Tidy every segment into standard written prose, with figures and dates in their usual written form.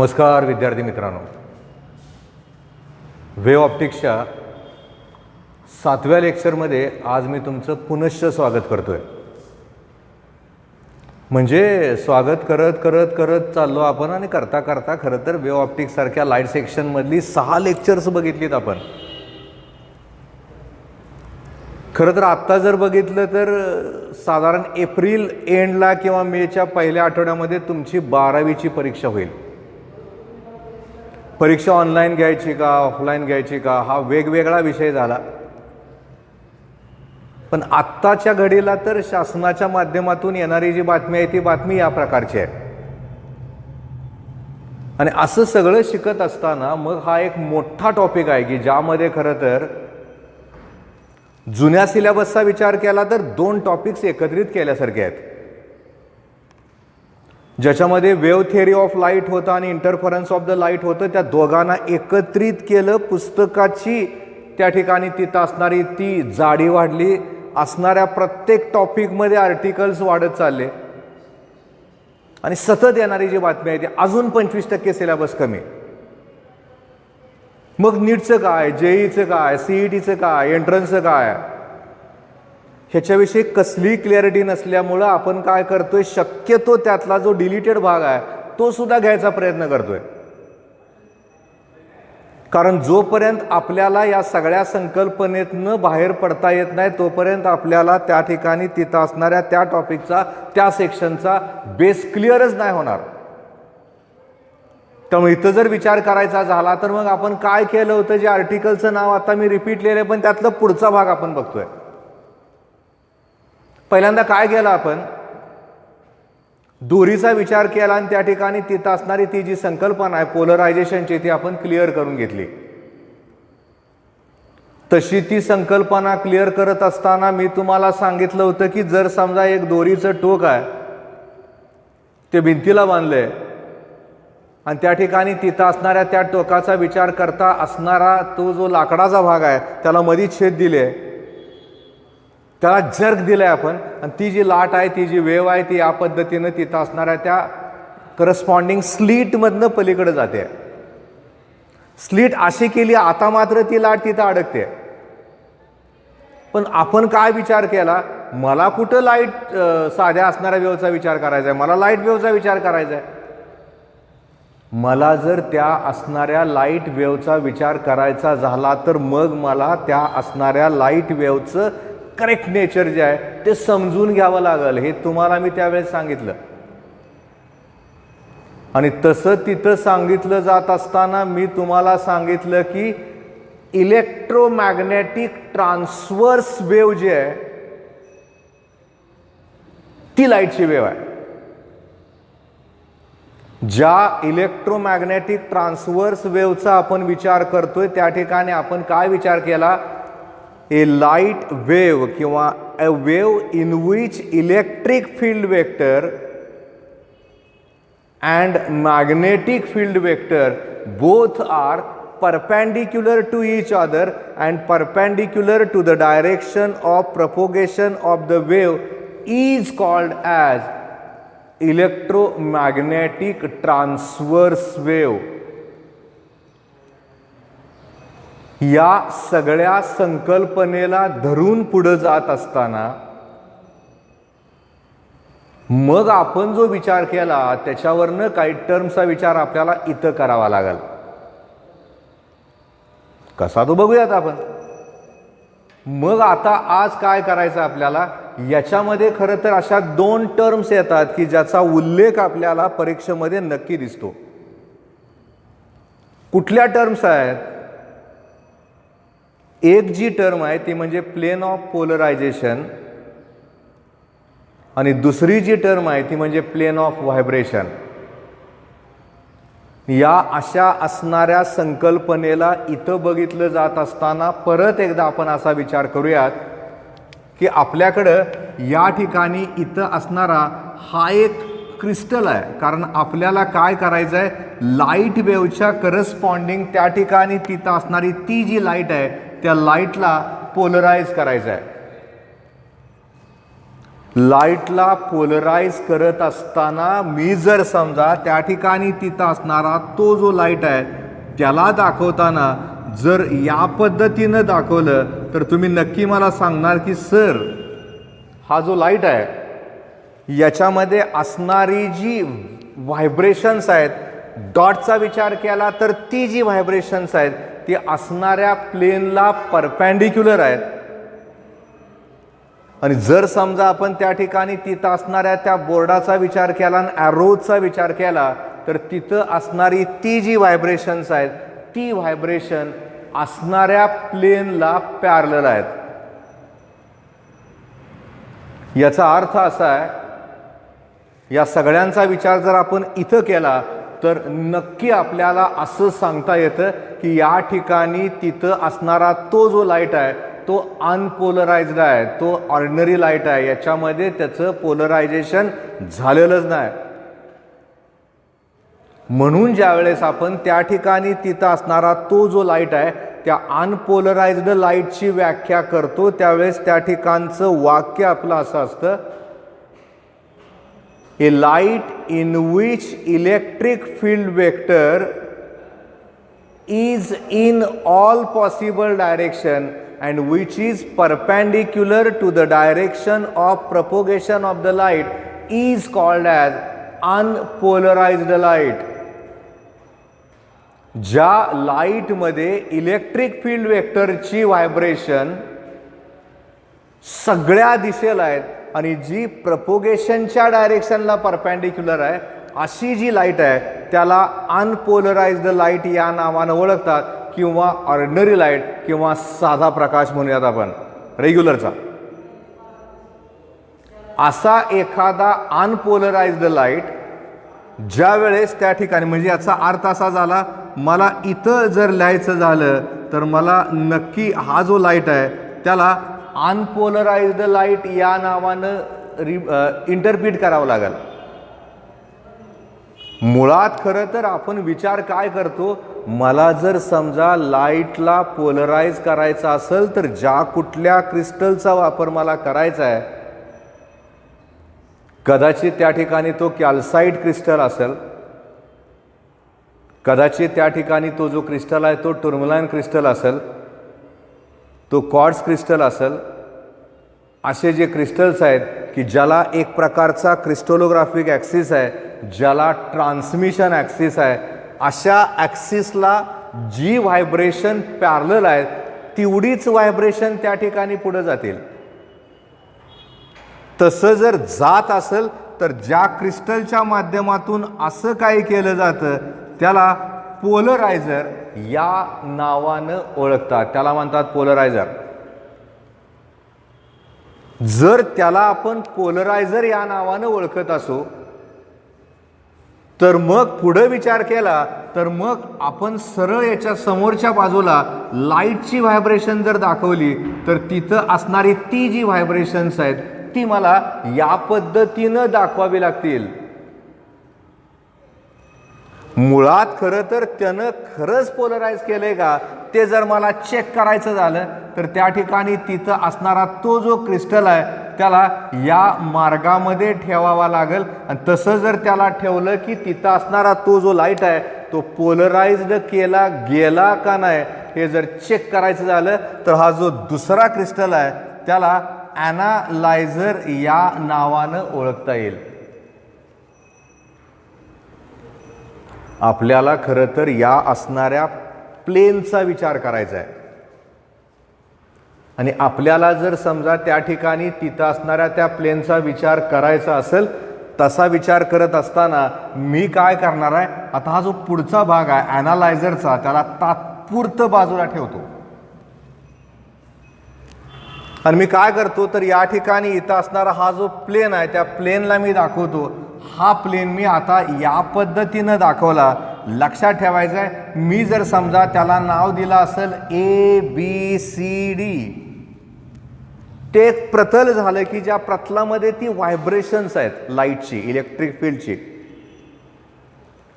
नमस्कार विद्यार्थी मित्रांनो, वेव ऑप्टिक्सच्या 7व्या लेक्चरमध्ये आज मी तुमचं पुनश्च स्वागत करतोय। म्हणजे स्वागत करत चाललो आपण आणि करता करता खरं तर वेव ऑप्टिक्स सारख्या लाईट सेक्शन मधली 6 लेक्चर्स बघितलीत आपण। खरं तर आत्ता जर बघितलं तर साधारण एप्रिल एंडला किंवा मेच्या पहिल्या आठवड्यामध्ये तुमची 12वीची परीक्षा होईल। परीक्षा ऑनलाईन घ्यायची का ऑफलाईन घ्यायची का हा वेगवेगळा विषय झाला, पण आत्ताच्या घडीला तर शासनाच्या माध्यमातून येणारी जी बातमी आहे ती बातमी या प्रकारची आहे। आणि असं सगळं शिकत असताना मग हा एक मोठा टॉपिक आहे की ज्यामध्ये खरं तर जुन्या सिलेबसचा विचार केला तर 2 टॉपिक्स एकत्रित केल्यासारखे आहेत, ज्याच्यामध्ये वेव्ह थिअरी ऑफ लाईट होता आणि इंटरफरन्स ऑफ द लाईट होतं। त्या दोघांना एकत्रित केलं, पुस्तकाची त्या ठिकाणी तिथं असणारी ती जाडी वाढली, असणाऱ्या प्रत्येक टॉपिकमध्ये आर्टिकल्स वाढत चालले आणि सतत येणारी जी बातमी आहे ती अजून 25% सिलेबस कमी। मग नीटचं काय, जेईचं काय, सीईटीचं काय, एंट्रन्सचं काय, ह्याच्याविषयी कसली क्लॅरिटी नसल्यामुळं आपण काय करतोय, शक्यतो त्यातला जो डिलीटेड भाग आहे तो सुद्धा घ्यायचा प्रयत्न करतोय। कारण जोपर्यंत आपल्याला या सगळ्या संकल्पनेतनं बाहेर पडता येत नाही तोपर्यंत आपल्याला त्या ठिकाणी तिथं असणाऱ्या त्या टॉपिकचा त्या सेक्शनचा बेस क्लिअरच नाही होणार। त्यामुळे इथं जर विचार करायचा झाला तर मग आपण काय केलं होतं, जे आर्टिकलचं नाव आता मी रिपीट केलं पण त्यातला पुढचा भाग आपण बघतोय। पहिल्यांदा काय केलं आपण, दोरीचा विचार केला आणि त्या ठिकाणी तिथं असणारी ती जी संकल्पना आहे पोलरायझेशनची ती आपण क्लिअर करून घेतली। तशी ती संकल्पना क्लिअर करत असताना मी तुम्हाला सांगितलं होतं की जर समजा एक दोरीचं टोक आहे ते भिंतीला बांधलंय आणि त्या ठिकाणी तिथं असणाऱ्या त्या टोकाचा विचार करता असणारा तो जो लाकडाचा भाग आहे त्याला मधी छेद दिले, त्याला जर्क दिलाय आपण, आणि ती जी लाट आहे ती जी वेव्ह आहे ती या पद्धतीनं तिथं असणाऱ्या त्या करस्पॉन्डिंग स्लीटमधनं पलीकडे जाते। स्लीट अशी केली, आता मात्र ती लाट तिथं अडकते। पण आपण काय विचार केला, मला कुठं लाईट साध्या असणाऱ्या वेव्हचा विचार करायचा आहे, मला लाईट वेव्हचा विचार करायचा आहे। मला जर त्या असणाऱ्या लाईट वेव्हचा विचार करायचा झाला तर मग मला त्या असणाऱ्या लाईट वेव्हचं करेक्ट नेचर जे आहे ते समजून घ्यावं लागेल, हे तुम्हाला मी त्यावेळेस सांगितलं। आणि तसं तिथं सांगितलं जात असताना मी तुम्हाला सांगितलं की इलेक्ट्रोमॅग्नेटिक ट्रान्सव्हर्स वेव्ह जी आहे ती लाईटची वेव्ह आहे। ज्या इलेक्ट्रोमॅग्नेटिक ट्रान्सव्हर्स वेव्हचा आपण विचार करतोय त्या ठिकाणी आपण काय विचार केला, ए लाइट वेव किंवा a wave in which electric field vector and magnetic field vector both are perpendicular to each other and perpendicular to the direction of propagation of the wave is called as electromagnetic transverse wave। या सगळ्या संकल्पनेला धरून पुढे जात असताना मग आपण जो विचार केला त्याच्यावरनं काही टर्मचा विचार आपल्याला इथं करावा लागेल। कसा तो बघूयात आपण। मग आता आज काय करायचं आपल्याला, याच्यामध्ये खरं तर अशा 2 टर्म्स येतात की ज्याचा उल्लेख आपल्याला परीक्षेमध्ये नक्की दिसतो। कुठल्या टर्म्स आहेत, एक जी टर्म आहे ती म्हणजे प्लेन ऑफ पोलरायझेशन आणि दुसरी जी टर्म आहे ती म्हणजे प्लेन ऑफ व्हायब्रेशन। या अशा असणाऱ्या संकल्पनेला इथं बघितलं जात असताना परत एकदा आपण असा विचार करूयात की आपल्याकडं या ठिकाणी इथं असणारा हा एक क्रिस्टल आहे, कारण आपल्याला काय करायचं आहे, लाईट वेव्हच्या करस्पॉन्डिंग त्या ठिकाणी तिथं असणारी ती जी लाईट आहे त्या लाईटला पोलराइज करायचं आहे। लाईटला पोलराइज करत असताना मी जर समजा त्या ठिकाणी तिथं असणारा तो जो लाईट आहे त्याला दाखवताना जर या पद्धतीनं दाखवलं तर तुम्ही नक्की मला सांगणार की सर हा जो लाईट आहे याच्यामध्ये असणारी जी व्हायब्रेशन्स आहेत, डॉटचा विचार केला तर ती जी व्हायब्रेशन्स आहेत ती असणाऱ्या प्लेनला परपेंडिक्युलर आहेत, आणि जर समजा आपण त्या ठिकाणी तिथं असणाऱ्या त्या बोर्डाचा विचार केला आणि ॲरोचा विचार केला तर तिथं असणारी ती जी व्हायब्रेशन्स आहेत ती व्हायब्रेशन असणाऱ्या प्लेनला पॅरलल आहेत. याचा अर्थ असा आहे, या सगळ्यांचा विचार जर आपण इथं केला तर नक्की आपल्याला असं सांगता येतं की या ठिकाणी तिथं असणारा तो जो लाईट आहे तो अनपोलराइज्ड आहे, तो ऑर्डिनरी लाईट आहे, याच्यामध्ये त्याचं पोलरायझेशन झालेलंच नाही. म्हणून ज्यावेळेस आपण त्या ठिकाणी तिथं असणारा तो जो लाईट आहे त्या अनपोलराइज्ड लाईटची व्याख्या करतो त्यावेळेस त्या ठिकाणचं वाक्य आपलं असं असतं, a light in which electric field vector is in all possible direction and which is perpendicular to the direction of propagation of the light is called as unpolarized light. ज्या लाईट मध्ये इलेक्ट्रिक फील्ड वेक्टरची vibration सगळ्या दिशेला आहेत आणि जी प्रपोगेशनच्या डायरेक्शनला perpendicular आहे अशी जी light आहे त्याला अनपोलराइज्ड लाईट या नावानं ओळखतात, किंवा ऑर्डिनरी लाईट किंवा साधा प्रकाश म्हणूयात आपण रेग्युलरचा. असा एखादा अनपोलराइज्ड लाईट ज्या वेळेस त्या ठिकाणी, म्हणजे याचा अर्थ असा झाला, मला इथं जर लिहायचं झालं तर मला नक्की हा जो लाईट आहे त्याला अनपोलराइज्ड लाईट या नावानं इंटरप्रिट करावं लागेल. मुळात खरं तर आपण विचार काय करतो, मला जर समजा लाईटला पोलराइज करायचा असेल तर ज्या कुठल्या क्रिस्टलचा वापर मला करायचा आहे, कदाचित त्या ठिकाणी तो कॅल्साइट क्रिस्टल असेल, कदाचित त्या ठिकाणी तो जो क्रिस्टल आहे तो टुर्मलाइन क्रिस्टल असेल, तो क्वार्ट्ज क्रिस्टल असेल. असे जे क्रिस्टल्स आहेत की ज्याला एक प्रकारचा क्रिस्टोलोग्राफिक ॲक्सिस आहे, ज्याला ट्रान्समिशन ॲक्सिस आहे, अशा ॲक्सिसला जी व्हायब्रेशन पॅरलल आहे तेवढीच व्हायब्रेशन त्या ठिकाणी पुढे जातील. तसं जर जात असेल तर ज्या क्रिस्टलच्या माध्यमातून असं काही केलं जातं त्याला पोलरायझर या नावानं ओळखतात, त्याला म्हणतात पोलरायझर. जर त्याला आपण पोलरायझर या नावानं ओळखत असो तर मग पुढे विचार केला तर मग आपण सरळ याच्या समोरच्या बाजूला लाईटची व्हायब्रेशन जर दाखवली तर तिथं असणारी ती जी व्हायब्रेशन्स आहेत ती मला या पद्धतीनं दाखवावी लागतील. मुळात खरं तर त्यानं खरंच पोलराइज केलंय का ते जर मला चेक करायचं झालं तर त्या ठिकाणी तिथं असणारा तो जो क्रिस्टल आहे त्याला या मार्गामध्ये ठेवावा लागेल, आणि तसं जर त्याला ठेवलं की तिथं असणारा तो जो लाईट आहे तो पोलराइज्ड केला गेला का नाही हे जर चेक करायचं झालं तर हा जो दुसरा क्रिस्टल आहे त्याला ॲनालायझर या नावानं ओळखता येईल. आपल्याला खरं तर या असणाऱ्या प्लेनचा विचार करायचा आहे, आणि आपल्याला जर समजा त्या ठिकाणी तिथं असणाऱ्या त्या प्लेनचा विचार करायचा असेल, तसा विचार करत असताना मी काय करणार आहे, आता हा जो पुढचा भाग आहे ॲनालायझरचा त्याला तात्पुरतं बाजूला ठेवतो, आणि मी काय करतो तर या ठिकाणी इथं असणारा हा जो प्लेन आहे त्या प्लेनला मी दाखवतो. हा प्लेन मी आता या पद्धतीनं दाखवला. लक्षात ठेवायचं आहे, मी जर समजा त्याला नाव दिलं असेल ABCD, ते एक प्रतल झालं की ज्या प्रतलामध्ये ती व्हायब्रेशन्स आहेत लाईटची, इलेक्ट्रिक फील्डची.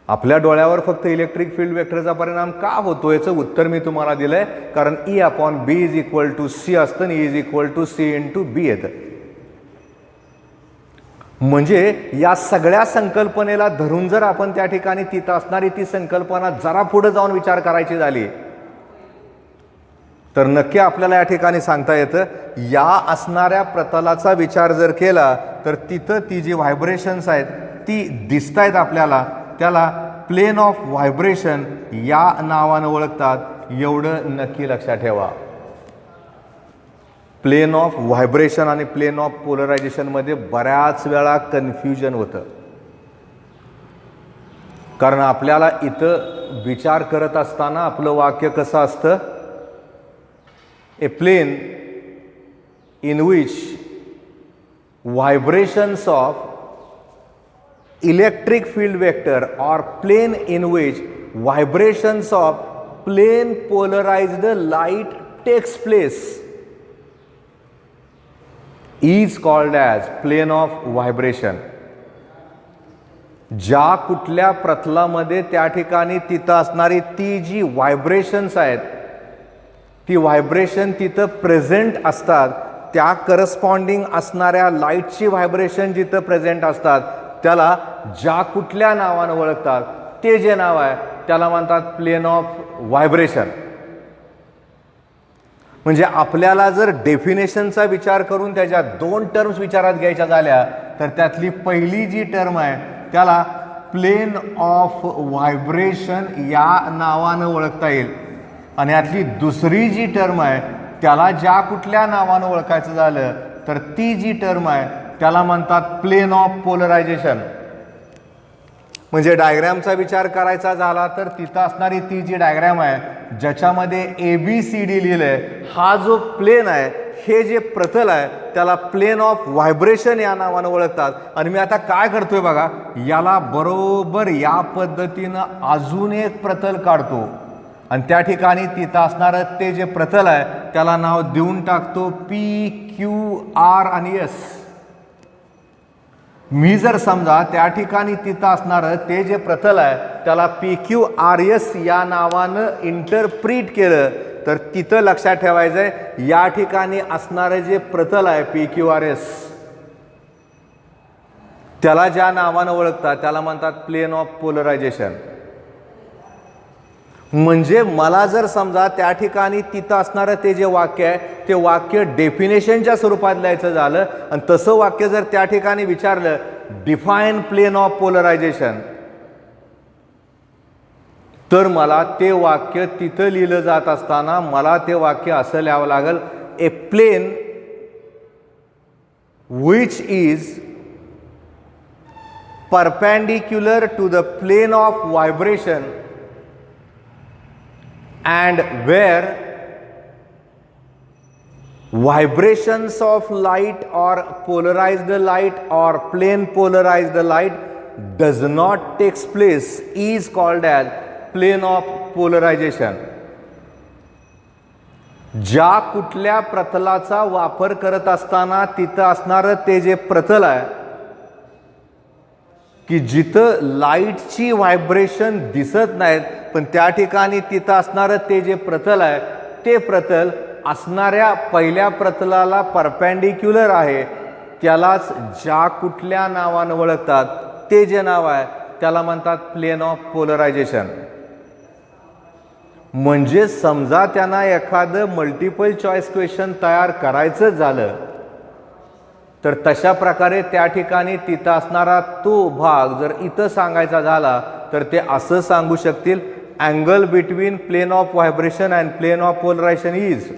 आपल्या डोळ्यावर फक्त इलेक्ट्रिक फील्ड वेक्टरचा परिणाम का होतो याचं उत्तर मी तुम्हाला दिलंय, कारण E/B = C असतं आणि E = C × B येतं. म्हणजे या सगळ्या संकल्पनेला धरून जर आपण त्या ठिकाणी तिथं असणारी ती संकल्पना जरा पुढे जाऊन विचार करायची झाली तर नक्की आपल्याला या ठिकाणी सांगता येतं, या असणाऱ्या प्रतलाचा विचार जर केला तर तिथं ती जी व्हायब्रेशन्स आहेत ती दिसत आहेत आपल्याला, त्याला प्लेन ऑफ व्हायब्रेशन या नावानं ओळखतात. एवढं नक्की लक्षात ठेवा. प्लेन ऑफ व्हायब्रेशन आणि प्लेन ऑफ पोलरायझेशनमध्ये बऱ्याच वेळा कन्फ्युजन होतं, कारण आपल्याला इथं विचार करत असताना आपलं वाक्य कसं असतं, a plane in which vibrations of electric field vector or plane in which vibrations of plane polarized light takes place is called as plane of vibration. ज्या कुठल्या प्रतलामध्ये त्या ठिकाणी तिथं असणारी ती जी व्हायब्रेशन्स आहेत ती व्हायब्रेशन तिथं प्रेझेंट असतात, त्या करस्पॉन्डिंग असणाऱ्या लाईटची व्हायब्रेशन जिथं प्रेझेंट असतात त्याला ज्या कुठल्या नावानं ओळखतात ते जे नाव आहे त्याला म्हणतात प्लेन ऑफ व्हायब्रेशन. म्हणजे आपल्याला जर डेफिनेशनचा विचार करून त्याच्या दोन टर्म्स विचारात घ्यायच्या झाल्या तर त्यातली पहिली जी टर्म आहे त्याला प्लेन ऑफ व्हायब्रेशन या नावानं ओळखता येईल आणि यातली दुसरी जी टर्म आहे त्याला ज्या कुठल्या नावानं ओळखायचं झालं तर ती जी टर्म आहे त्याला म्हणतात प्लेन ऑफ पोलरायझेशन. म्हणजे डायग्रॅमचा विचार करायचा झाला तर तिथं असणारी ती जी डायग्रॅम आहे ज्याच्यामध्ये ABCD लिहिलंय, हा जो प्लेन आहे हे जे प्रतल आहे त्याला प्लेन ऑफ व्हायब्रेशन या नावानं ओळखतात. आणि मी आता काय करतोय बघा, याला बरोबर या पद्धतीनं अजून एक प्रतल काढतो आणि त्या ठिकाणी तिथं असणारं ते जे प्रतल आहे त्याला नाव देऊन टाकतो PQR आणि S. मी जर समजा त्या ठिकाणी तिथं असणारं ते जे प्रतल आहे त्याला PQRS या नावानं इंटरप्रिट केलं तर तिथं लक्षात ठेवायचं आहे या ठिकाणी असणारं जे प्रतल आहे PQRS त्याला ज्या नावानं ओळखतात त्याला म्हणतात प्लेन ऑफ पोलरायझेशन. म्हणजे मला जर समजा त्या ठिकाणी तिथं असणारं ते जे वाक्य आहे ते वाक्य डेफिनेशनच्या स्वरूपात लिहायचं झालं आणि तसं वाक्य जर त्या ठिकाणी विचारलं डिफाईन प्लेन ऑफ पोलरायझेशन तर मला ते वाक्य तिथं लिहिलं जात असताना मला ते वाक्य असं लिहावं लागेल, a plane which is perpendicular to the plane of vibration and where vibrations of light or polarized light or plane polarized light does not takes place is called as plane of polarization. ज्या कुठल्या प्रतलाचा वापर करत असताना तिथं असणारं ते जे प्रतल आहे की जिथं लाईटची व्हायब्रेशन दिसत नाहीत पण त्या ठिकाणी तिथं असणारं ते जे प्रतल आहे ते प्रतल असणाऱ्या पहिल्या प्रतलाला परपेंडिक्युलर आहे त्यालाच ज्या कुठल्या नावानं ओळखतात ते जे नाव आहे त्याला म्हणतात प्लेन ऑफ पोलरायझेशन. म्हणजे समजा त्यांना एखादं मल्टिपल चॉईस क्वेश्चन तयार करायचं झालं तर तशा प्रकारे त्या ठिकाणी तिथं असणारा तो भाग जर इथं सांगायचा झाला तर ते असं सांगू शकतील, angle between plane of vibration and plane of polarisation is.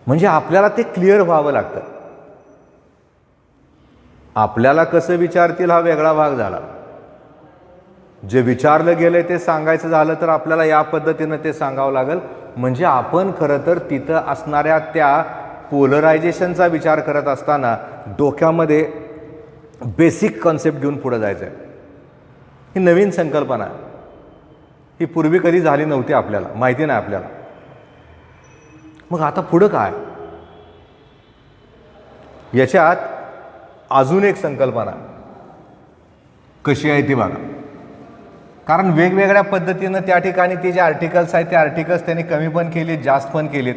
म्हणजे आपल्याला ते क्लिअर व्हावं लागतं. आपल्याला कसं विचारतील हा वेगळा भाग झाला, जे विचारलं गेलं ते सांगायचं झालं तर आपल्याला या पद्धतीनं ते सांगावं लागेल. म्हणजे आपण खरं तर तिथं असणाऱ्या त्या पोलरायझेशनचा विचार करत असताना डोक्यामध्ये बेसिक कॉन्सेप्ट घेऊन पुढे जायचं आहे. ही नवीन संकल्पना आहे, ही पूर्वी कधी झाली नव्हती, आपल्याला माहिती नाही आपल्याला. मग आता पुढं काय, याच्यात अजून एक संकल्पना कशी आहे ती बघा. कारण वेगवेगळ्या पद्धतीनं त्या ठिकाणी ते जे आर्टिकल्स आहेत ते आर्टिकल्स त्यांनी कमी पण केलेत जास्त पण केलेत.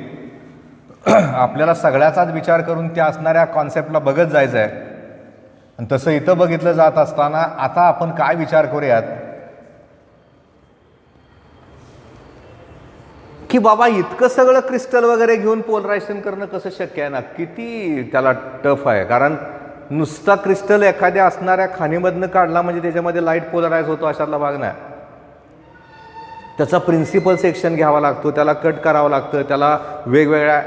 आपल्याला सगळ्याचाच विचार करून त्या असणाऱ्या कॉन्सेप्टला बघत जायचं आहे. आणि तसं इथं बघितलं जात असताना आता आपण काय विचार करूयात की बाबा इतकं सगळं क्रिस्टल वगैरे घेऊन पोलरायझेशन करणं कसं शक्य आहे ना, किती त्याला टफ आहे. कारण नुसता क्रिस्टल एखाद्या असणाऱ्या खाणीमधनं काढला म्हणजे त्याच्यामध्ये लाईट पोलराईज होतो अशातला भाग नाही. त्याचा प्रिन्सिपल सेक्शन घ्यावा लागतो, त्याला कट करावं लागतं, त्याला वेगवेगळ्या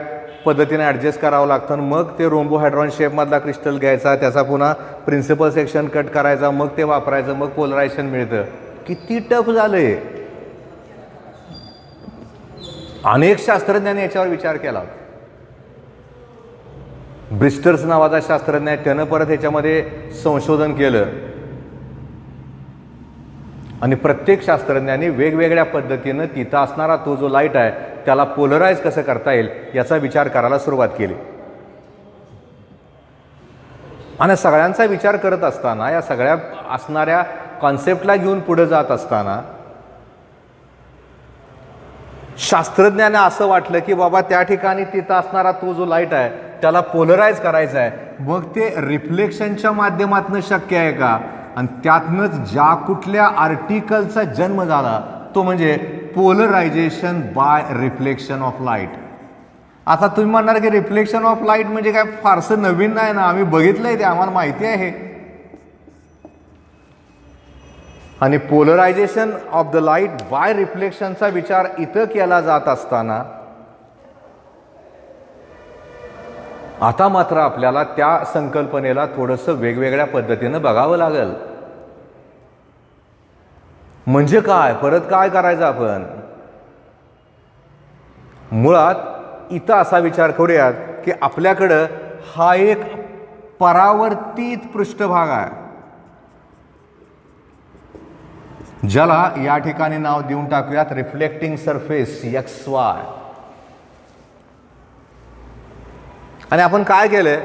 पद्धतीने ॲडजस्ट करावं लागतं. आणि मग ते रोम्बोहायड्रॉन शेपमधला क्रिस्टल घ्यायचा, त्याचा पुन्हा प्रिन्सिपल सेक्शन कट करायचा, मग ते वापरायचं, मग पोलरायझेशन मिळतं. किती टफ झालं आहे. अनेक शास्त्रज्ञांनी याच्यावर विचार केला. ब्रिस्टर्स नावाचा शास्त्रज्ञ आहे, त्यानं परत ह्याच्यामध्ये संशोधन केलं आणि प्रत्येक शास्त्रज्ञांनी वेगवेगळ्या पद्धतीनं तिथं असणारा तो जो लाईट आहे त्याला पोलराइज कसं करता येईल याचा विचार करायला सुरुवात केली. आणि सगळ्यांचा विचार करत असताना, या सगळ्या असणाऱ्या कॉन्सेप्टला घेऊन पुढे जात असताना शास्त्रज्ञांना असं वाटलं की बाबा त्या ठिकाणी तिथं असणारा तो जो लाईट आहे त्याला पोलराइज करायचा आहे. मग ते रिफ्लेक्शनच्या माध्यमातून शक्य आहे का? आणि त्यातनंच ज्या कुठल्या आर्टिकलचा जन्म झाला तो म्हणजे polarisation by reflection of light. आता तुम्ही म्हणणार की रिफ्लेक्शन ऑफ लाईट म्हणजे काय फारसं नवीन नाही ना, आम्ही बघितलंय, ते आम्हाला माहिती आहे. आणि polarisation of the light by रिफ्लेक्शनचा विचार इथं केला जात असताना आता मात्र आपल्याला त्या संकल्पनेला थोडंसं वेगवेगळ्या पद्धतीनं बघावं लागेल. म्हणजे काय, परत काय करायचं आपण? मुळात इथं असा विचार करूयात की आपल्याकडं हा एक परावर्तित पृष्ठभाग आहे, ज्याला या ठिकाणी नाव देऊन टाकूयात रिफ्लेक्टिंग सरफेस XY. आणि आपण काय केलंय,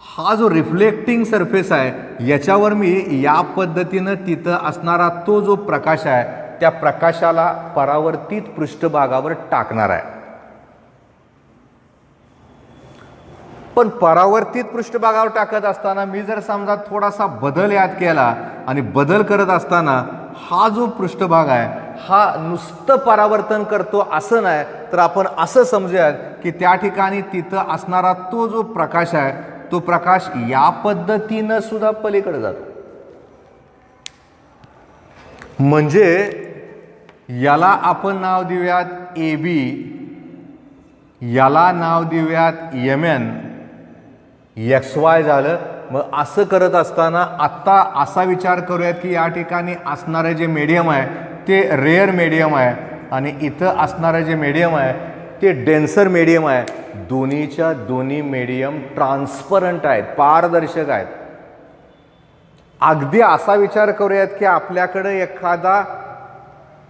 हा जो रिफ्लेक्टिंग सरफेस आहे याच्यावर मी या पद्धतीनं तिथं असणारा तो जो प्रकाश आहे त्या प्रकाशाला परावर्तित पृष्ठभागावर टाकणार आहे. पण परावर्तित पृष्ठभागावर टाकत असताना मी जर समजा थोडासा बदल यात केला आणि बदल करत असताना हा जो पृष्ठभाग आहे हा नुसतं परावर्तन करतो असं नाही, तर आपण असं समजूयात की त्या ठिकाणी तिथं असणारा तो जो प्रकाश आहे तो प्रकाश या पद्धतीनं सुद्धा पलीकडे जातो. म्हणजे याला आपण नाव देऊयात AB, याला नाव देऊयात MN, XY झालं. मग असं करत असताना आत्ता असा विचार करूयात की या ठिकाणी असणारं जे मीडियम आहे ते रेअर मीडियम आहे आणि इथं असणारं जे मीडियम आहे ते डेन्सर मीडियम आहे. दोन्हीच्या दोन्ही मीडियम ट्रान्सपरंट आहेत, पारदर्शक आहेत. अगदी असा विचार करूयात की आपल्याकडे एखादा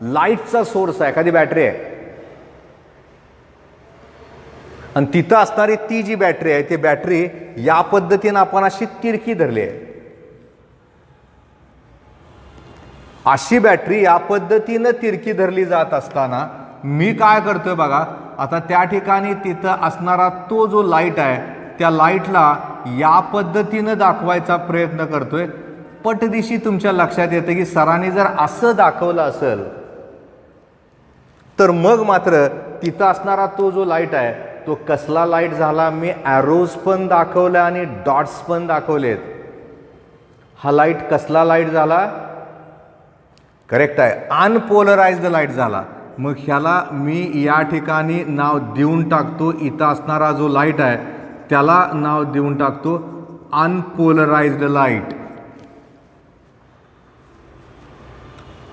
लाईटचा सोर्स आहे, एखादी बॅटरी आहे आणि तिथं असणारी ती जी बॅटरी आहे ती बॅटरी या पद्धतीनं आपण अशी तिरकी धरली आहे. अशी बॅटरी या पद्धतीनं तिरकी धरली जात असताना मी काय करतोय बघा, आता त्या ठिकाणी तिथं असणारा तो जो लाईट आहे त्या लाईटला या पद्धतीनं दाखवायचा प्रयत्न करतोय. पटदिशी तुमच्या लक्षात येतं की सरांनी जर असं दाखवलं असेल तर मग मात्र तिथं असणारा तो जो लाईट आहे तो कसला लाईट झाला. मी ॲरोज पण दाखवले आणि डॉट्स पण दाखवलेत. हा लाईट कसला लाईट झाला? करेक्ट आहे, अनपोलराइज्ड लाईट झाला. मग ह्याला मी या ठिकाणी नाव देऊन टाकतो, इथं असणारा जो लाईट आहे त्याला नाव देऊन टाकतो अनपोलराइज्ड लाईट.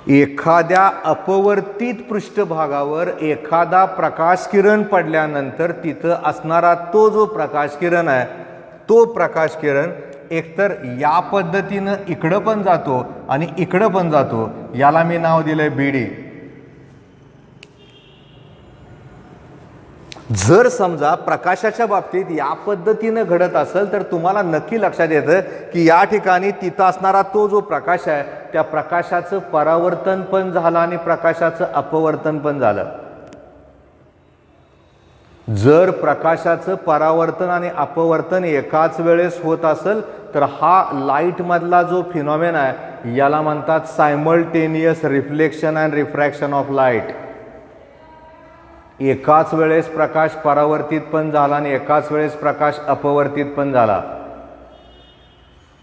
एखाद्या अपवर्तित पृष्ठभागावर एखादा प्रकाश किरण पडल्यानंतर तिथं असणारा तो जो प्रकाश किरण आहे तो प्रकाश किरण एकतर या पद्धतीनं इकडं पण जातो आणि इकडं पण जातो. याला मी नाव दिलंय BD. जर समजा प्रकाशाच्या बाबतीत या पद्धतीनं घडत असेल तर तुम्हाला नक्की लक्षात येतं की या ठिकाणी तिथं असणारा तो जो प्रकाश आहे त्या प्रकाशाचं परावर्तन पण झालं आणि प्रकाशाचं अपवर्तन पण झालं. जर प्रकाशाचं परावर्तन आणि अपवर्तन एकाच वेळेस होत असेल तर हा लाईटमधला जो फिनॉमेना आहे याला म्हणतात simultaneous reflection and refraction of light. एकाच वेळेस प्रकाश परावर्तित पण झाला आणि एकाच वेळेस प्रकाश अपवर्तित पण झाला.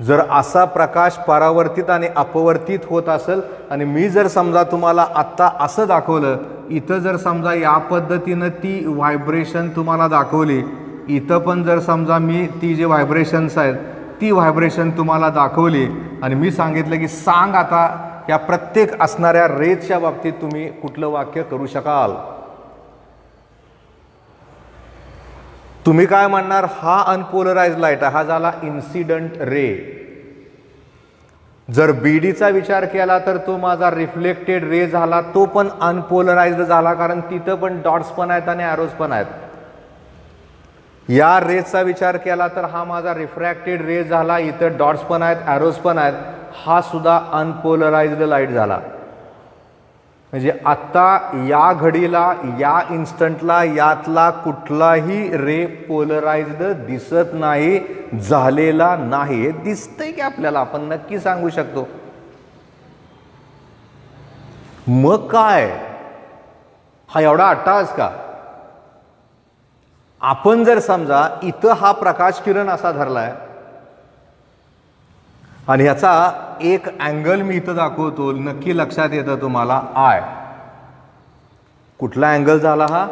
जर असा प्रकाश परावर्तित आणि अपवर्तित होत असेल आणि मी जर समजा तुम्हाला आत्ता असं दाखवलं, इथं जर समजा या पद्धतीनं ती व्हायब्रेशन तुम्हाला दाखवली, इथं पण जर समजा मी ती जी व्हायब्रेशन्स आहेत ती व्हायब्रेशन तुम्हाला दाखवली आणि मी सांगितलं की सांग आता या प्रत्येक असणाऱ्या रेजच्या बाबतीत तुम्ही कुठलं वाक्य करू शकाल. तुम्ही काय म्हणणार, हा अनपोलराइज लाईट आहे, हा झाला इन्सिडंट रे. जर बीडीचा विचार केला तर तो माझा रिफ्लेक्टेड रे झाला, तो पण अनपोलराइज्ड झाला कारण तिथं पण डॉट्स पण आहेत आणि ॲरोज पण आहेत. या रेजचा विचार केला तर हा माझा रिफ्रॅक्टेड रे झाला, इथं डॉट्स पण आहेत ॲरोज पण आहेत, हा सुद्धा अनपोलराइज्ड लाईट झाला. म्हणजे आत्ता या घडीला या इन्स्टंटला यातला कुठलाही रे पोलराइज्ड दिसत नाही, झालेला नाही. हे दिसतंय की आपल्याला, आपण नक्की सांगू शकतो. मग काय हा एवढा अट्टाहास का? आपण जर समजा इथं हा प्रकाश किरण असा धरलाय आणि ह्याचा एक अँगल मी इथं दाखवतो, नक्की लक्षात येतं तुम्हाला आय. कुठला अँगल झाला हा?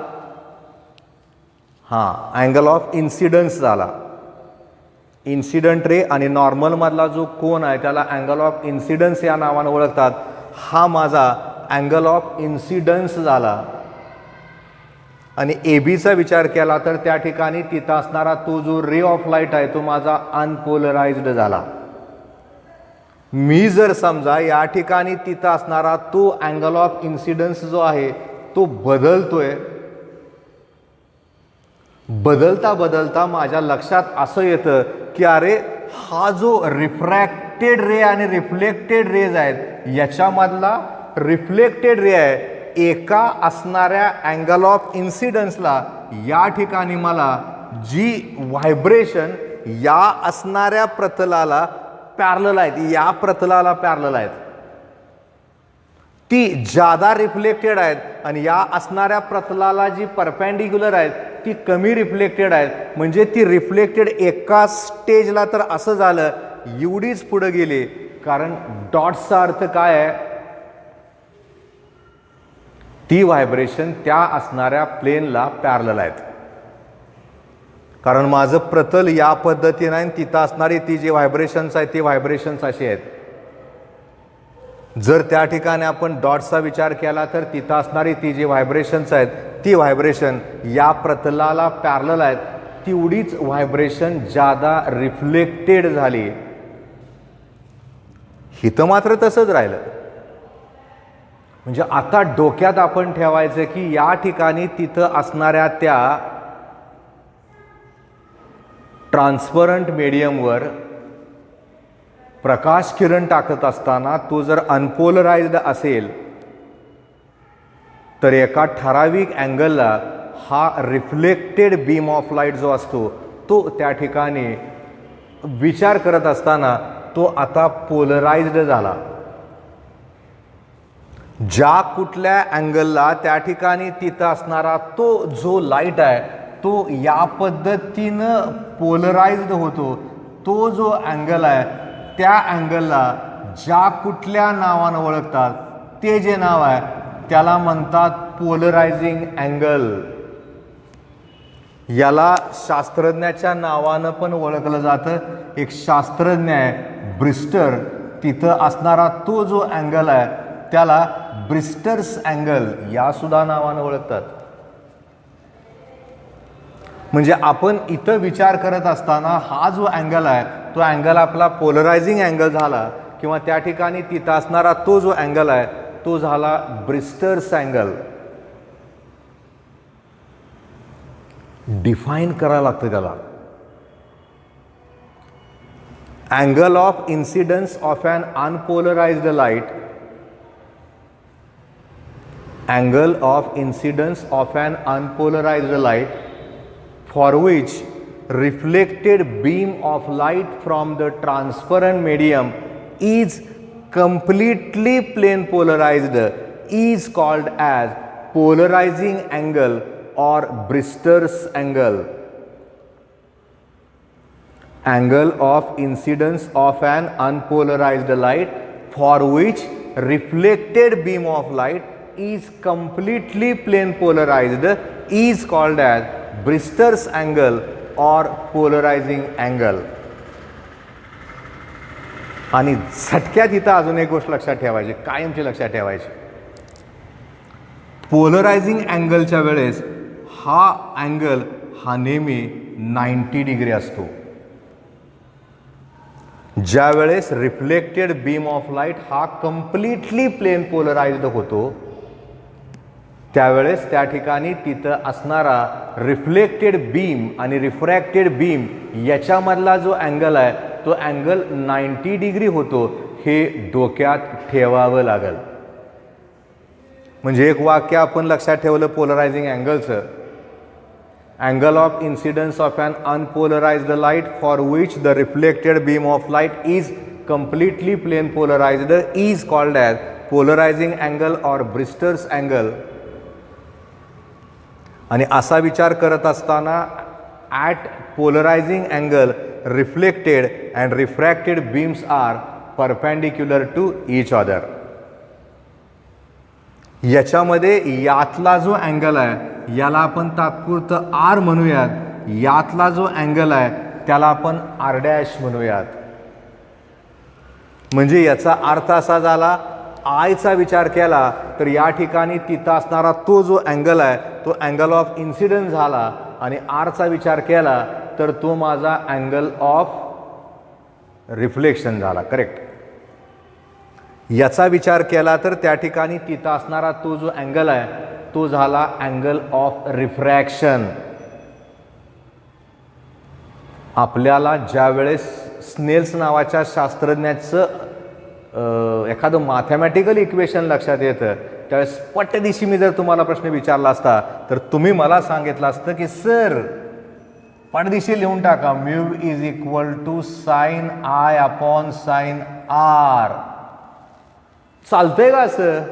हा अँगल ऑफ इन्सिडन्स झाला. इन्सिडंट रे आणि नॉर्मल मधला जो कोन आहे त्याला अँगल ऑफ इन्सिडन्स या नावाने ओळखतात. हा माझा अँगल ऑफ इन्सिडन्स झाला. आणि ए बीचा विचार केला तर त्या ठिकाणी तिथं असणारा तो जो रे ऑफ लाईट आहे तो माझा अनपोलराइज्ड झाला. मी जर समजा या ठिकाणी तिथं असणारा तो अँगल ऑफ इन्सिडन्स जो आहे तो बदलतोय, बदलता बदलता माझ्या लक्षात असं येतं की अरे हा जो रिफ्रॅक्टेड रे आणि रिफ्लेक्टेड रेज आहेत याच्यामधला रिफ्लेक्टेड रे आहे, एका असणाऱ्या अँगल ऑफ इन्सिडन्सला या ठिकाणी मला जी व्हायब्रेशन या असणाऱ्या प्रतलाला पॅरलल आहेत, या प्रतलाला पॅरलल आहेत, ती जादा रिफ्लेक्टेड आहेत आणि या असणाऱ्या प्रतलाला जी परपेंडिक्युलर आहेत ती कमी रिफ्लेक्टेड आहेत. म्हणजे ती रिफ्लेक्टेड एका स्टेजला तर असं झालं एवढीच पुढे गेली, कारण डॉट्सचा अर्थ काय आहे, ती व्हायब्रेशन त्या असणाऱ्या प्लेनला पॅरलल आहेत. कारण माझं प्रतल या पद्धतीने आहे, तिथं असणारी ती जी व्हायब्रेशन्स आहेत ती व्हायब्रेशन्स अशी आहेत. जर त्या ठिकाणी आपण डॉट्सचा विचार केला तर तिथं असणारी ती जी व्हायब्रेशन्स आहेत ती व्हायब्रेशन या प्रतलाला पॅरलल आहेत, तेवढीच व्हायब्रेशन जादा रिफ्लेक्टेड झाली. हिथं मात्र तसंच राहिलं. म्हणजे आता डोक्यात आपण ठेवायचं की या ठिकाणी तिथं असणाऱ्या त्या ट्रान्सपरंट मीडियमवर प्रकाश किरण टाकत असताना तो जर अनपोलराइज्ड असेल तर एका ठराविक अँगलला हा रिफ्लेक्टेड बीम ऑफ लाईट जो असतो तो त्या ठिकाणी विचार करत असताना तो आता पोलराइज्ड झाला. ज्या कुठल्या अँगलला त्या ठिकाणी तिथं असणारा तो जो लाईट आहे तो या पद्धतीनं पोलराइज्ड होतो, तो जो अँगल आहे त्या अँगलला ज्या कुठल्या नावानं ओळखतात ते जे नाव आहे त्याला म्हणतात पोलरायझिंग अँगल. याला शास्त्रज्ञाच्या नावानं पण ओळखलं जातं. एक शास्त्रज्ञ आहे ब्रिस्टर, तिथं असणारा तो जो अँगल आहे त्याला ब्रिस्टर्स अँगल या सुद्धा नावानं ओळखतात. म्हणजे आपण इथं विचार करत असताना हा जो अँगल आहे तो अँगल आपला पोलरायझिंग अँगल झाला, किंवा त्या ठिकाणी तिथं असणारा तो जो अँगल आहे तो झाला ब्रिस्टर्स अँगल. डिफाईन करायला लागतं त्याला. Angle of incidence of an unpolarised light, angle of incidence of an unpolarized light for which reflected beam of light from the transparent medium is completely plane polarized is called as polarizing angle or Brister's angle. Angle of incidence of an unpolarized light for which reflected beam of light is completely plane polarized is called as Brister's angle or polarizing angle. आणि झटक्यात इथं अजून एक गोष्ट लक्षात ठेवायची, कायमची लक्षात ठेवायची. पोलरायझिंग अँगलच्या वेळेस हा अँगल हा नेहमी 90 डिग्री असतो. ज्या वेळेस रिफ्लेक्टेड बीम ऑफ लाईट हा कम्प्लिटली प्लेन पोलराइज्ड होतो त्यावेळेस त्या ठिकाणी तिथं असणारा रिफ्लेक्टेड बीम आणि रिफ्रॅक्टेड बीम याच्यामधला जो अँगल आहे तो अँगल 90 डिग्री होतो. हे डोक्यात ठेवावं लागेल. म्हणजे एक वाक्य आपण लक्षात ठेवलं पोलरायझिंग अँगलचं, angle of incidence of an unpolarized light for which the reflected beam of light is completely plane polarized is called as polarizing angle or Brister's angle. आणि असा विचार करत असताना at polarizing angle reflected and refracted beams are perpendicular to each other. याच्यामध्ये यातला जो angle आहे याला आपण तात्पुरतं आर म्हणूयात, यातला जो अँगल आहे त्याला आपण आर डॅश म्हणूयात. म्हणजे याचा अर्थ असा झाला, आयचा विचार केला तर या ठिकाणी तिथं असणारा तो जो अँगल आहे तो अँगल ऑफ इन्सिडन्स झाला आणि आरचा विचार केला तर तो माझा अँगल ऑफ रिफ्लेक्शन झाला. करेक्ट. याचा विचार केला तर त्या ठिकाणी तिथं असणारा तो जो अँगल आहे तो झाला अँगल ऑफ रिफ्रॅक्शन. आपल्याला ज्या वेळेस स्नेल्स नावाच्या शास्त्रज्ञाचं एखादं मॅथमॅटिकल इक्वेशन लक्षात येतं त्यावेळेस पटदिशी मी जर तुम्हाला प्रश्न विचारला असता तर तुम्ही मला सांगितलं असतं की सर पटदिशी लिहून टाका mu is equal to sine i upon sine r. चालतंय का असं?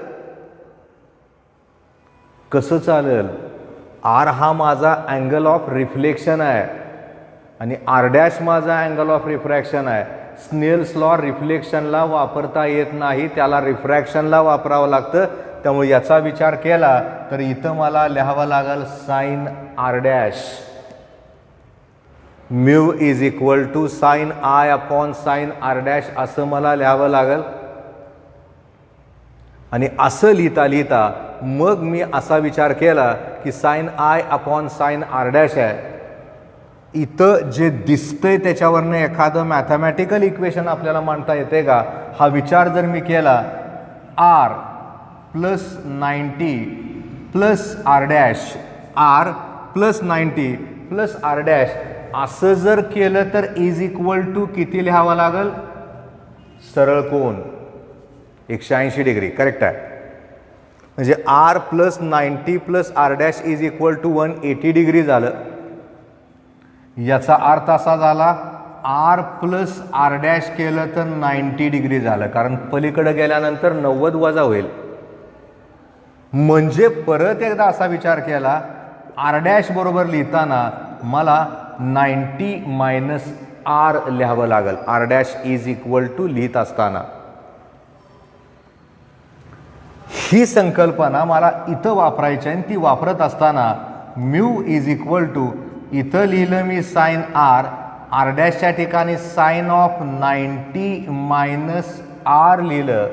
कसं चालेल? आर हा माझा अँगल ऑफ रिफ्लेक्शन आहे आणि आर डॅश माझा अँगल ऑफ रिफ्रॅक्शन आहे. स्नेल्स लॉ रिफ्लेक्शनला वापरता येत नाही, त्याला रिफ्रॅक्शनला वापरावं लागतं. त्यामुळे याचा विचार केला तर इथं मला लिहावं लागेल sine r dash. Mu is equal to sine i upon sine r dash असं मला लिहावं लागेल. आणि असं लिहिता लिहिता मग मी असा विचार केला की sine i upon sine r dash आहे. इथं जे दिसतंय त्याच्यावरनं एखादं मॅथमॅटिकल इक्वेशन आपल्याला मांडता येते का हा विचार जर मी केला, r plus 90 plus r dash, r plus 90 plus r dash असं जर केलं तर इज इक्वल टू किती लिहावं लागेल? सरळ कोन 180 डिग्री. करेक्ट आहे. म्हणजे r plus 90 plus r dash is equal to 180 degree झालं. याचा अर्थ असा झाला आर प्लस आर डॅश केलं तर 90 डिग्री झालं, कारण पलीकडे गेल्यानंतर 90 वजा होईल. म्हणजे परत एकदा असा विचार केला आर डॅश बरोबर लिहिताना मला 90 मायनस आर लिहावं लागेल. R dash is equal to लिहित असताना ही संकल्पना मला इथं वापरायची आणि ती वापरत असताना म्यू इज इक्वल टू इथं लिहिलं मी साइन आर, आर डॅशच्या ठिकाणी साइन ऑफ 90 मायनस आर लिहिलं.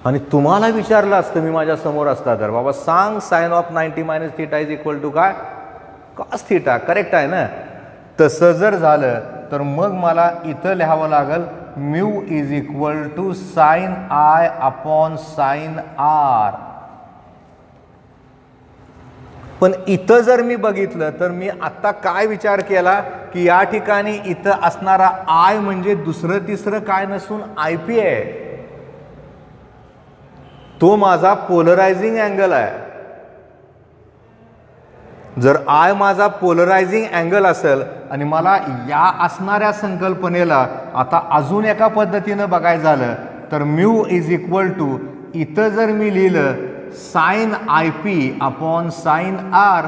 आणि तुम्हाला विचारलं असतं मी माझ्या समोर असता तर बाबा सांग sine of 90 minus theta is equal to काय? Cos theta. करेक्ट आहे ना? तसं जर झालं तर मग मला इथं लिहावं लागेल mu is equal to sine i upon sine r. पण इथं जर मी बघितलं तर मी आत्ता काय विचार केला की या ठिकाणी इथं असणारा आय म्हणजे दुसरं तिसरं काय नसून आय पी आहे. तो माझा पोलरायझिंग अँगल आहे. जर आय माझा पोलरायझिंग अँगल असेल आणि मला या असणाऱ्या संकल्पनेला आता अजून एका पद्धतीनं बघायचं झालं तर म्यू इज इक्वल टू, इथं जर मी लिहिलं sine I P upon sine R,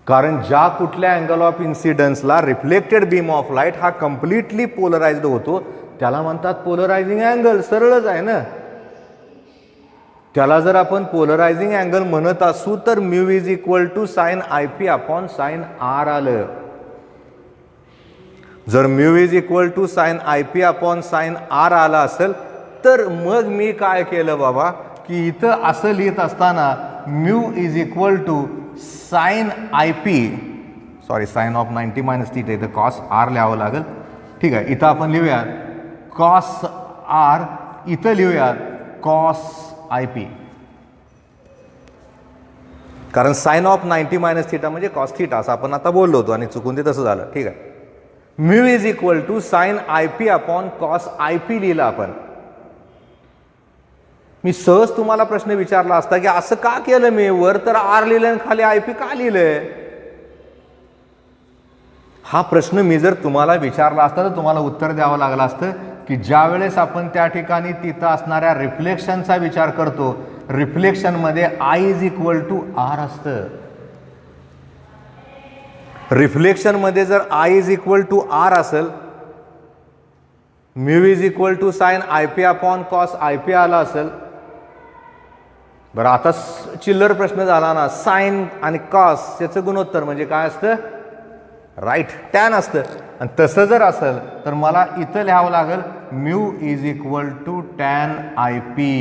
कारण ज्या कुठल्या अँगल ऑफ इन्सिडन्सला रिफ्लेक्टेड बीम ऑफ लाईट हा कम्प्लिटली पोलराइज्ड होतो त्याला म्हणतात पोलरायझिंग अँगल. सरळच आहे ना. त्याला जर आपण पोलरायझिंग अँगल म्हणत असू तर mu is equal to sine I P upon sine r आलं. जर mu is equal to sine I P upon sine r आला असेल तर मग मी काय केलं बाबा की इथं असं लिहित असताना mu is equal to sine I p, sorry sine of 90 minus theta, इथं कॉस आर लिहावं लागेल. ठीक आहे, इथं आपण लिहूयात कॉस आर, इथं लिहूयात कॉस आय पी, कारण साइन ऑफ 90 मायनस थीटा म्हणजे कॉस थीटा असं आपण आता बोललो होतो आणि चुकून ते तसं झालं. ठीक आहे, mu is equal to sine I P upon cos I p लिहिलं आपण. मी सहज तुम्हाला प्रश्न विचारला असता की असं का केलं, मी वर तर आर लिहिलं आणि खाली आय पी का लिहिलंय. हा प्रश्न मी जर तुम्हाला विचारला असता तर तुम्हाला उत्तर द्यावं लागलं असतं की ज्या वेळेस आपण त्या ठिकाणी तिथं असणाऱ्या रिफ्लेक्शनचा विचार करतो, रिफ्लेक्शनमध्ये I is equal to R असतं. रिफ्लेक्शनमध्ये जर I is equal to R असेल, mu is equal to sine I P upon cos I P आला असेल. बरं, आता चिल्लर प्रश्न झाला ना, साइन आणि कॉस याचं गुणोत्तर म्हणजे काय असतं, राईट टॅन असतं. आणि तसं जर असेल तर मला इथं लिहावं लागेल mu is equal to tan i p.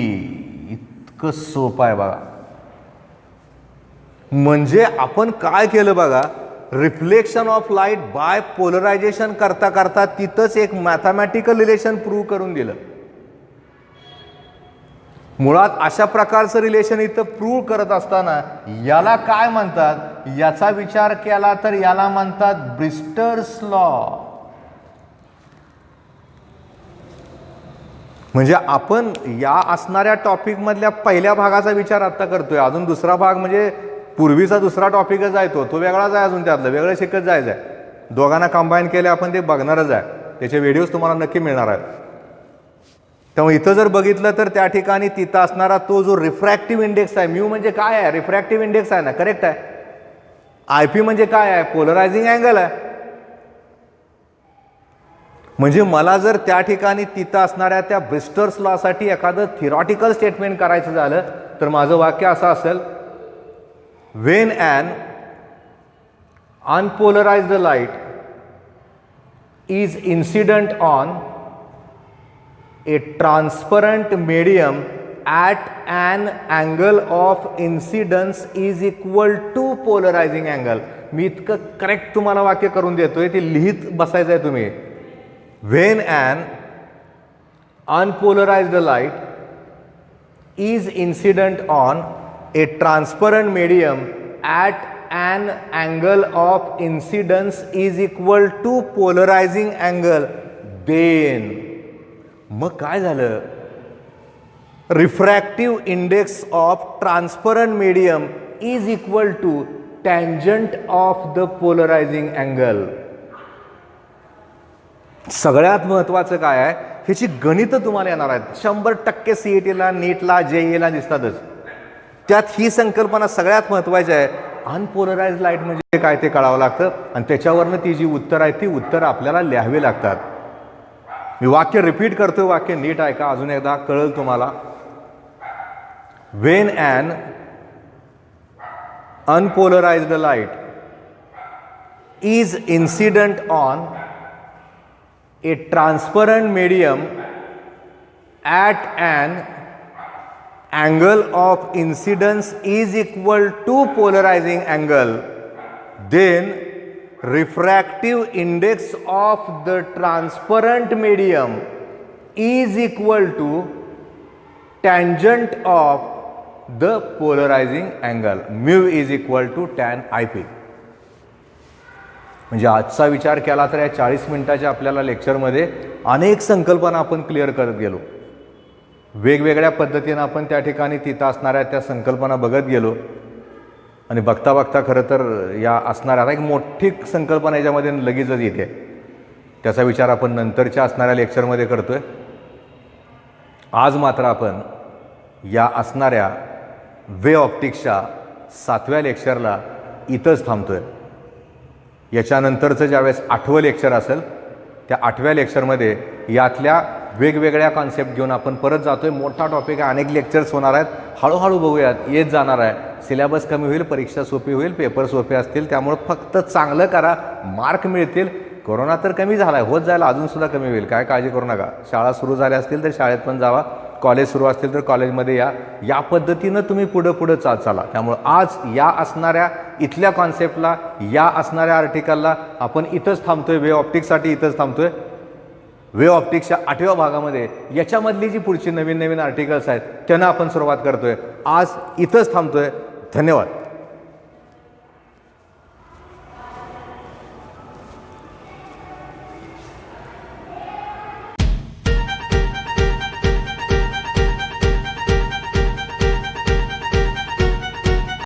इतकं सोपं आहे बघा. म्हणजे आपण काय केलं बघा, reflection of light by polarisation करता करता तिथंच एक मॅथमॅटिकल रिलेशन प्रूव्ह करून दिलं. मुळात अशा प्रकारचं रिलेशन इथं प्रूव्ह करत असताना याला काय म्हणतात, याचा विचार केला तर याला म्हणतात ब्रिस्टर्स लॉ. म्हणजे आपण या असणाऱ्या टॉपिक मधल्या पहिल्या भागाचा विचार आता करतोय. अजून दुसरा भाग म्हणजे पूर्वीचा दुसरा टॉपिकच आहे, तो वेगळाच आहे. अजून त्यातलं वेगळं शिकत जायचं आहे. दोघांना कंबाईन केले आपण ते बघणारच आहे. त्याचे व्हिडिओज तुम्हाला नक्की मिळणार आहेत. त्यामुळे इथं जर बघितलं तर त्या ठिकाणी तिथं असणारा तो जो रिफ्रॅक्टिव्ह इंडेक्स आहे, म्यू म्हणजे काय आहे, रिफ्रॅक्टिव्ह इंडेक्स आहे ना, करेक्ट आहे. आय पी म्हणजे काय आहे, पोलरायझिंग अँगल आहे. म्हणजे मला जर त्या ठिकाणी तिथं असणाऱ्या त्या ब्रिस्टर्स लॉसाठी एखादं थिरॉटिकल स्टेटमेंट करायचं झालं तर माझं वाक्य असं असेल, when an unpolarized light is incident on a transparent medium at an angle of incidence is equal to polarizing angle. मी इतकं करेक्ट तुम्हाला वाक्य करून देतोय, ते लिहित बसायचं आहे तुम्ही. when an unpolarized light is incident on a transparent medium at an angle of incidence is equal to polarizing angle, then मग काय झालं, refractive index of transparent medium is equal to tangent of the polarising angle. सगळ्यात महत्वाचं काय आहे, ह्याची गणितं तुम्हाला येणार आहेत. 100% सीईटीला, नीटला, जेईला दिसतातच. त्यात ही संकल्पना सगळ्यात महत्वाची आहे. अनपोलराइज्ड लाईट म्हणजे काय ते कळावं लागतं आणि त्याच्यावरनं ती जी उत्तर आहे ती उत्तर आपल्याला लिहावी लागतात. मी वाक्य रिपीट करतोय, वाक्य नीट ऐका, अजून एकदा कळेल तुम्हाला. when an unpolarized light is incident on a transparent medium at an angle of incidence is equal to polarizing angle, then refractive index of the transparent medium is equal to tangent of the polarizing angle. Mu is equal to tan IP. म्हणजे आजचा विचार केला तर या 40 मिनिटाच्या आपल्याला लेक्चरमध्ये अनेक संकल्पना आपण क्लिअर करत गेलो. वेगवेगळ्या पद्धतीने आपण त्या ठिकाणी तिथं असणाऱ्या त्या संकल्पना बघत गेलो. आणि बघता बघता खरं तर या असणाऱ्या आता एक मोठी संकल्पना याच्यामध्ये लगेचच येते, त्याचा विचार आपण नंतरच्या असणाऱ्या लेक्चरमध्ये करतो आहे. आज मात्र आपण या असणाऱ्या वे ऑप्टिक्सच्या 7व्या लेक्चरला इथंच थांबतो आहे. याच्यानंतरचं ज्यावेळेस 8वं लेक्चर असेल त्या 8व्या लेक्चरमध्ये यातल्या वेगवेगळ्या कॉन्सेप्ट घेऊन आपण परत जातो आहे. मोठा टॉपिक आहे, अनेक लेक्चर्स होणार आहेत, हळूहळू बघूयात, येत जाणार आहे. सिलेबस कमी होईल, परीक्षा सोपी होईल, पेपर सोपे असतील, त्यामुळं फक्त चांगलं करा, मार्क मिळतील. कोरोना तर कमी झाला आहे, होत जायला अजूनसुद्धा कमी होईल, काय काळजी करू नका. शाळा सुरू झाल्या असतील तर शाळेत पण जावा, कॉलेज सुरू असतील तर कॉलेजमध्ये या पद्धतीनं तुम्ही पुढं चाला. त्यामुळं आज या असणाऱ्या इथल्या कॉन्सेप्टला, या असणाऱ्या आर्टिकलला आपण इथंच थांबतोय. वे ऑप्टिक्ससाठी इथंच थांबतोय. वे ऑप्टिक्सच्या 8व्या भागामध्ये याच्यामधली जी पुढची नवीन आर्टिकल्स आहेत त्यांना आपण सुरुवात करतोय. आज इथंच थांबतोय. धन्यवाद.